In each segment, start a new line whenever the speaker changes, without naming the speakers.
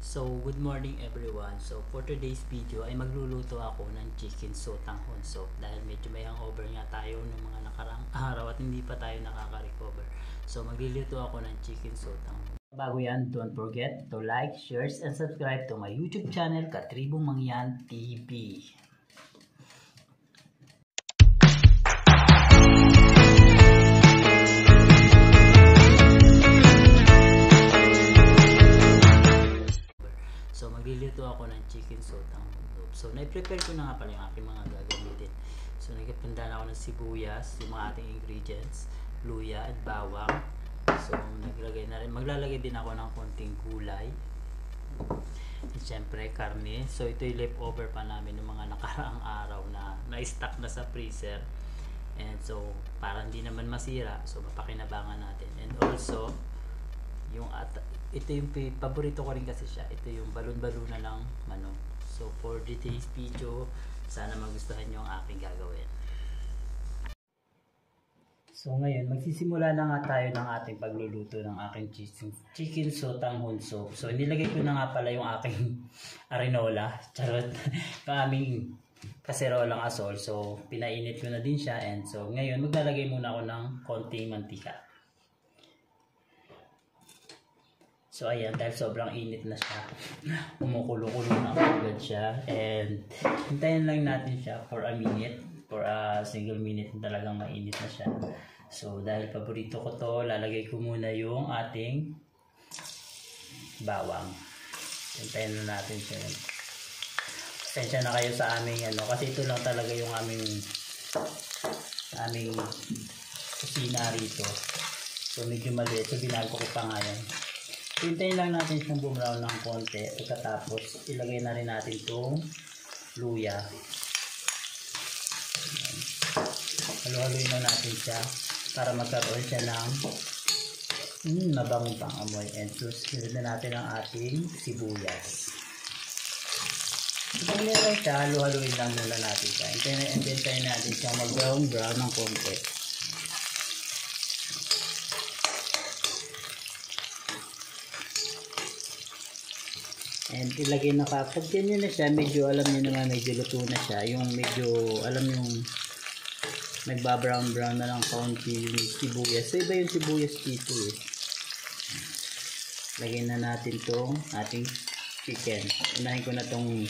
So, good morning everyone. So, for today's video ay magluluto ako ng chicken sotanghon soup dahil medyo may hangover nga tayo ng mga nakarang araw at hindi pa tayo nakaka-recover. So, magluluto ako ng chicken sotanghon. Bago yan, don't forget to like, share, and subscribe to my YouTube channel, Katribong Mangyan TV. So, magluluto ako ng chicken sotanghon soup. So, na-prepare ko na nga pala yung aking mga gagamitin. So, nagpanda na ako ng sibuyas, yung mga ating ingredients, luya at bawang. So, maglalagay din ako ng konting gulay. At syempre, karne. So, ito yung leftover pa namin ng mga nakaraang araw na na-stock na sa freezer. And so, para hindi naman masira, so mapakinabangan natin. And also, ito yung paborito ko rin kasi siya. Ito yung balon-baluna ng manok. So for today's video, sana magustuhan nyo ang aking gagawin. So ngayon, magsisimula na nga tayo ng ating pagluluto ng aking chicken sotanghon soup. So nilagay ko na nga pala yung aking arenola. Charot. Yung aming kaserolang asol. So pinainit ko na din siya. And so ngayon, maglalagay muna ako ng konting mantika. So ayan, dahil sobrang init na siya, kumukulo-kulo na agad siya, and hintayin lang natin siya for a minute, for a single minute na talagang mainit na siya. So dahil paborito ko to, lalagay ko muna yung ating bawang. Hintayin na natin siya. Pasensya na kayo sa aming kasi ito lang talaga yung aming kusina rito. So medyo maliit, so binago ko pa nga yan. Hintayin lang natin siyang bumrown ng konti. Pagkatapos, ilagay na rin natin itong luya. Halo-haloyin na natin siya para magkaroon siya ng mabangong pang-amoy. And susunod na natin ang ating sibuyas. Kung meron siya, halo-haloyin lang muna natin siya. Hintayin natin siyang mag-brown ng konti. And ilagay na kapag ganyan na siya, medyo alam niyo naman, medyo luto na siya. Yung medyo, alam yung nagbabrown na lang kaunti yung sibuyas. So iba yung sibuyas dito eh. Lagay na natin tong ating chicken. Unahin ko na tong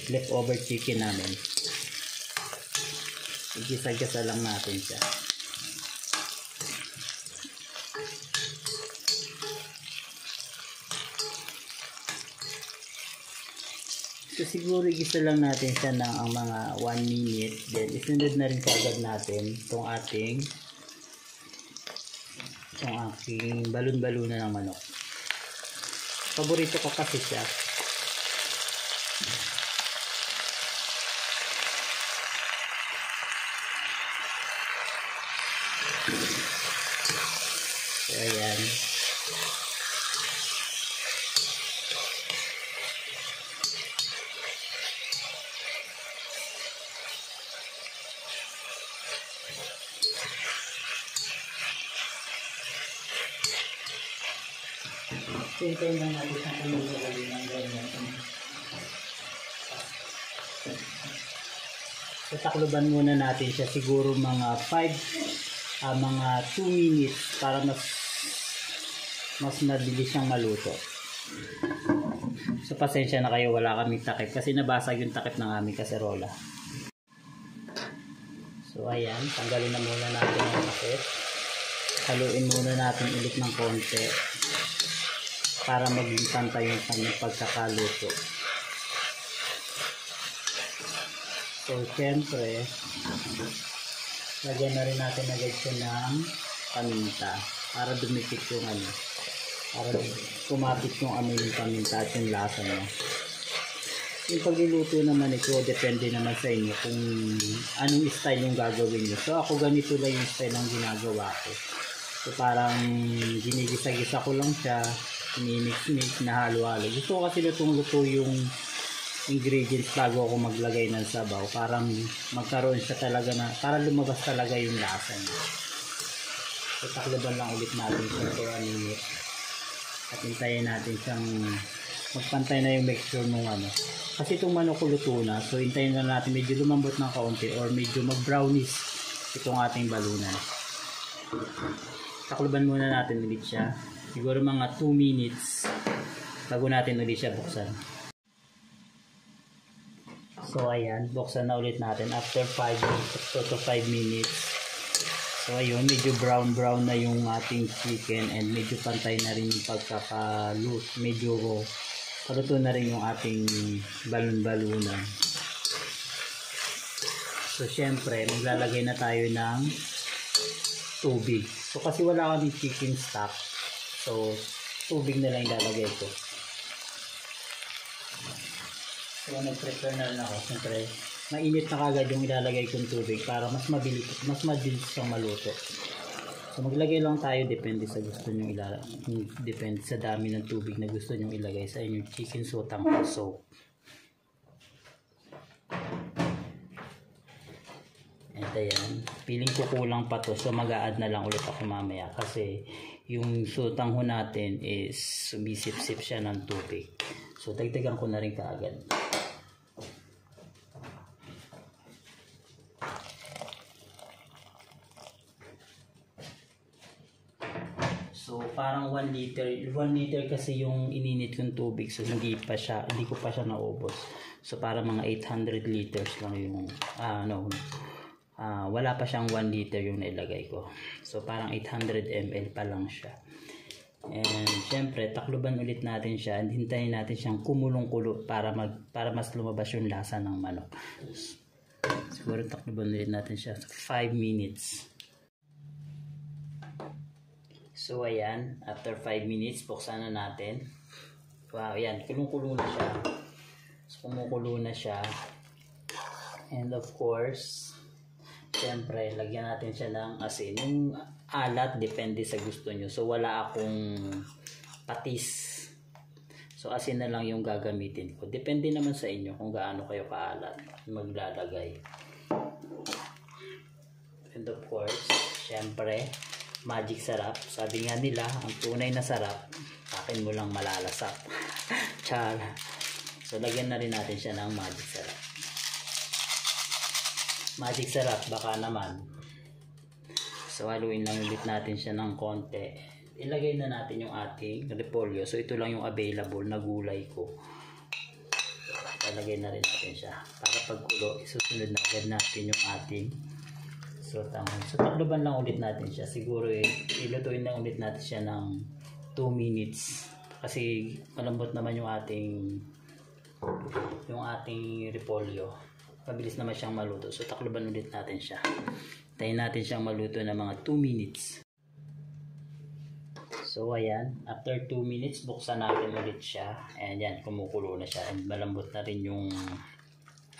leftover chicken namin. Igisa-gisa lang natin siya. So siguro igisa lang natin siya ng ang mga 1 minute. Then isunod na rin kagad natin itong aking balon-baluna ng manok. Paborito ko kasi siya. So ayan. Hintayin lang natin sa paglalagay ng ganyan. So takloban muna natin siya siguro mga 2 minutes para mas mabilis siyang maluto. So pasensya na kayo, wala kaming takip kasi nabasag yung takip ng aming kaserola. So ayan, tanggalin na muna natin ang takip. Haluin muna natin ulit ng konti para maging pantay yung kanyang pagkakaluto. So syempre, lagyan na rin natin agad siya ng paminta para dumikit yung para kumapit yung amoy ng paminta at yung lasa niya. Yung pagluluto naman ito, depende naman sa inyo kung anong style yung gagawin nyo. So ako ganito lang yung style ng ginagawa ko. So parang ginigisa-gisa ko lang siya, mix na halo-halo. Gusto ko kasi lutong-luto yung ingredients bago ako maglagay ng sabaw. Parang magkaroon siya talaga para lumabas talaga yung lasa niya. So takloban lang ulit natin siya for a minute. At hintayin natin siyang magpantay na yung mixture nung ano. Kasi itong manok ko luto na. So hintayin na natin medyo lumambot ng kaunti or medyo mag-brownish itong ating balunan. Takluban muna natin ulit siya. Siguro mga 2 minutes bago natin ulit siya buksan. So ayan, buksan na ulit natin after 5 to 5 minutes. So ayun, medyo brown na yung ating chicken and medyo pantay na rin yung pagkakalut. Medyo paluto na rin yung ating balon-balunan. So syempre, maglalagay na tayo ng tubig. So kasi wala kami chicken stock. So tubig na lang ilalagay ko. So nag-prepare na rin ako. Siyempre, mainit na kagad yung ilalagay kong tubig para mas mabilis siyang maluto. So maglagay lang tayo depende sa gusto nyo depende sa dami ng tubig na gusto nyo ilagay sa inyong chicken sotang soup. And ayan, feeling ko kulang pa to, so mag-a-add na lang ulit ako mamaya kasi yung sotang ho natin is sumisip-sip siya ng tubig. So dagdagan ko na rin kaagad. So parang 1 liter kasi yung ininit kong tubig, so hindi ko pa siya naubos. So para mga 800 liters lang yung wala pa siyang 1 liter yung nailagay ko. So parang 800 ml pa lang siya. And syempre takluban ulit natin siya and hintayin natin siyang kumulong-kulo para mas lumabas yung lasa ng manok. Siguro takluban ulit natin siya 5 minutes. So ayan, after 5 minutes, buksan na natin. Wow, ayan, kulong-kulo na siya. So, kumukulo na siya. And of course, siyempre, lagyan natin siya ng asin. Yung alat, depende sa gusto nyo. So wala akong patis. So asin na lang yung gagamitin ko. Depende naman sa inyo kung gaano kayo kaalat maglalagay. And of course, siyempre, magic sarap. Sabi nga nila, ang tunay na sarap, akin mo lang malalasap. Char. So, lagyan na rin natin siya ng magic sarap. Magic sarap, baka naman. So, haluin lang ulit natin siya ng konti. Ilagay na natin yung ating repolyo. So, ito lang yung available na gulay ko. Ilagay na rin natin siya. Para pagkulo, isusunod na agad natin yung ating sotahon. So takluban lang ulit natin siya. Siguro ilutuin lang ulit natin siya ng 2 minutes. Kasi malambot naman yung ating repolyo. Mabilis naman siyang maluto. So takluban ulit natin siya. Tayin natin siyang maluto ng mga 2 minutes. So ayan, after 2 minutes buksan natin ulit siya. And yan, kumukulo na siya. And malambot na rin yung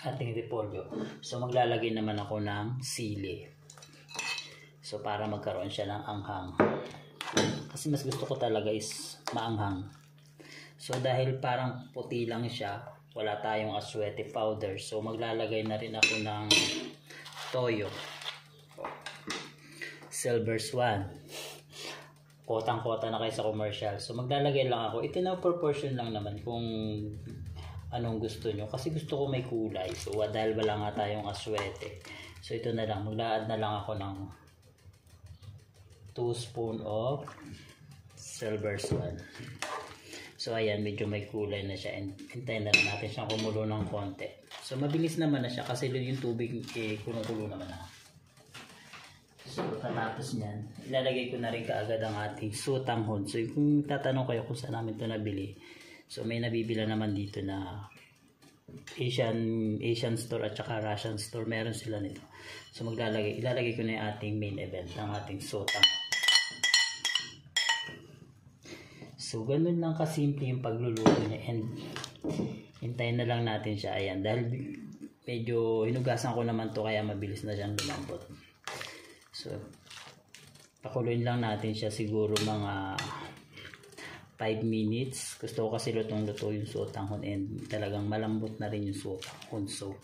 ating repolyo. So maglalagay naman ako ng sili. So para magkaroon siya ng anghang. Kasi mas gusto ko talaga is maanghang. So dahil parang puti lang siya, wala tayong aswete powder. So maglalagay na rin ako ng toyo. Silver Swan. Kotang-kota na kayo sa commercial. So maglalagay lang ako. Ito na proportion lang naman kung anong gusto nyo. Kasi gusto ko may kulay. So dahil wala nga tayong aswete. So ito na lang. Magla-add na lang ako ng 2 spoon of Silver Swan. So ayan, medyo may kulay na siya. And hintayin na lang natin siyang kumulo ng konti. So mabilis naman na siya kasi yung tubig kulong-kulo naman na. So katapos niyan, ilalagay ko na rin kaagad ang ating sotanghon. So kung tatanong kayo kung saan namin ito nabili, so may nabibila naman dito na Asian store at saka Russian store, meron sila nito. So ilalagay ko na yung ating main event, ang ating sotanghon. So ganun lang kasimple yung pagluluto niya, and hintayin na lang natin siya. Ayan, dahil medyo hinugasan ko naman to kaya mabilis na siyang lumambot. So pakuluin lang natin siya siguro mga 5 minutes. Gusto ko kasi lutong-luto yung sotanghon and talagang malambot na rin yung sotanghon. So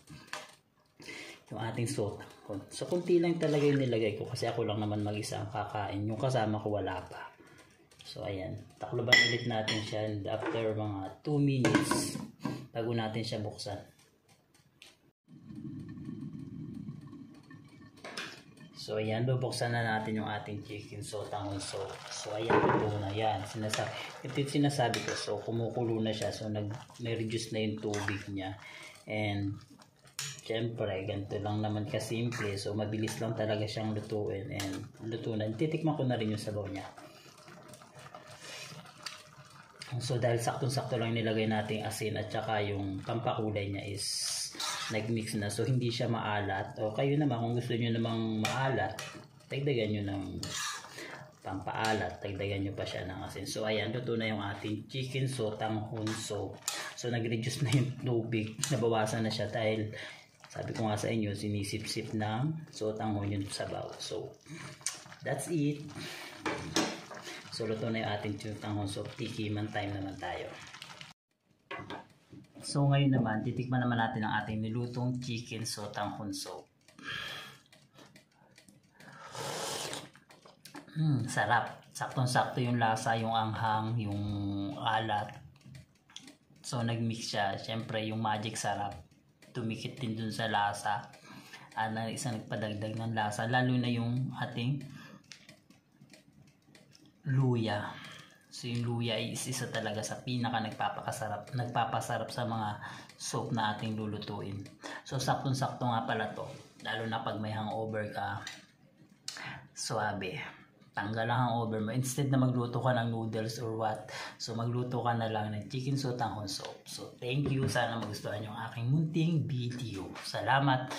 yung ating sotanghon. So kunti lang talaga yung nilagay ko kasi ako lang naman mag-isa ang kakain. Yung kasama ko wala pa. So ayan, takloban ulit natin siya, and after mga 2 minutes bago natin siya buksan. So ayan, bubuksan na natin yung ating chicken sotanghon soup. So ayan, luto na yan. Ito yung sinasabi ko. So kumukulo na siya. So may reduce na yung tubig niya. And syempre, ganito lang naman kasimple. So mabilis lang talaga siyang lutuin. And luto na. Titikman ko na rin yung sabaw niya. So dahil saktong-sakto lang nilagay natin asin at saka yung pampakulay niya is nag-mix na, so hindi siya maalat. O kayo naman kung gusto niyo namang maalat, dagdagan niyo ng pampaalat, dagdagan niyo pa siya ng asin. So ayan, luto na yung ating chicken sotanghon soup. So nag-reduce na yung tubig, nabawasan na siya dahil sabi ko nga sa inyo, sinisip-sip ng sotanghon yung sabaw. So that's it. So luto na yung ating sotanghon soup. Tikiman time naman tayo. So ngayon naman, titikman naman natin ang ating nilutong chicken sotanghon soup. Sarap. Saktong-sakto yung lasa, yung anghang, yung alat. So nag-mix siya. Siyempre yung magic sarap. Tumikit din dun sa lasa. Isang nagpadagdag ng lasa. Lalo na yung ating luya. So yung luya is isa talaga sa pinaka nagpapasarap sa mga soup na ating lulutuin. So saktong-sakto nga pala to, lalo na pag may hangover ka, suabe. Tanggal ang hangover mo. Instead na magluto ka ng noodles or what, so magluto ka na lang ng chicken sotanghon soup. So thank you, sana magustuhan yung aking munting video. Salamat.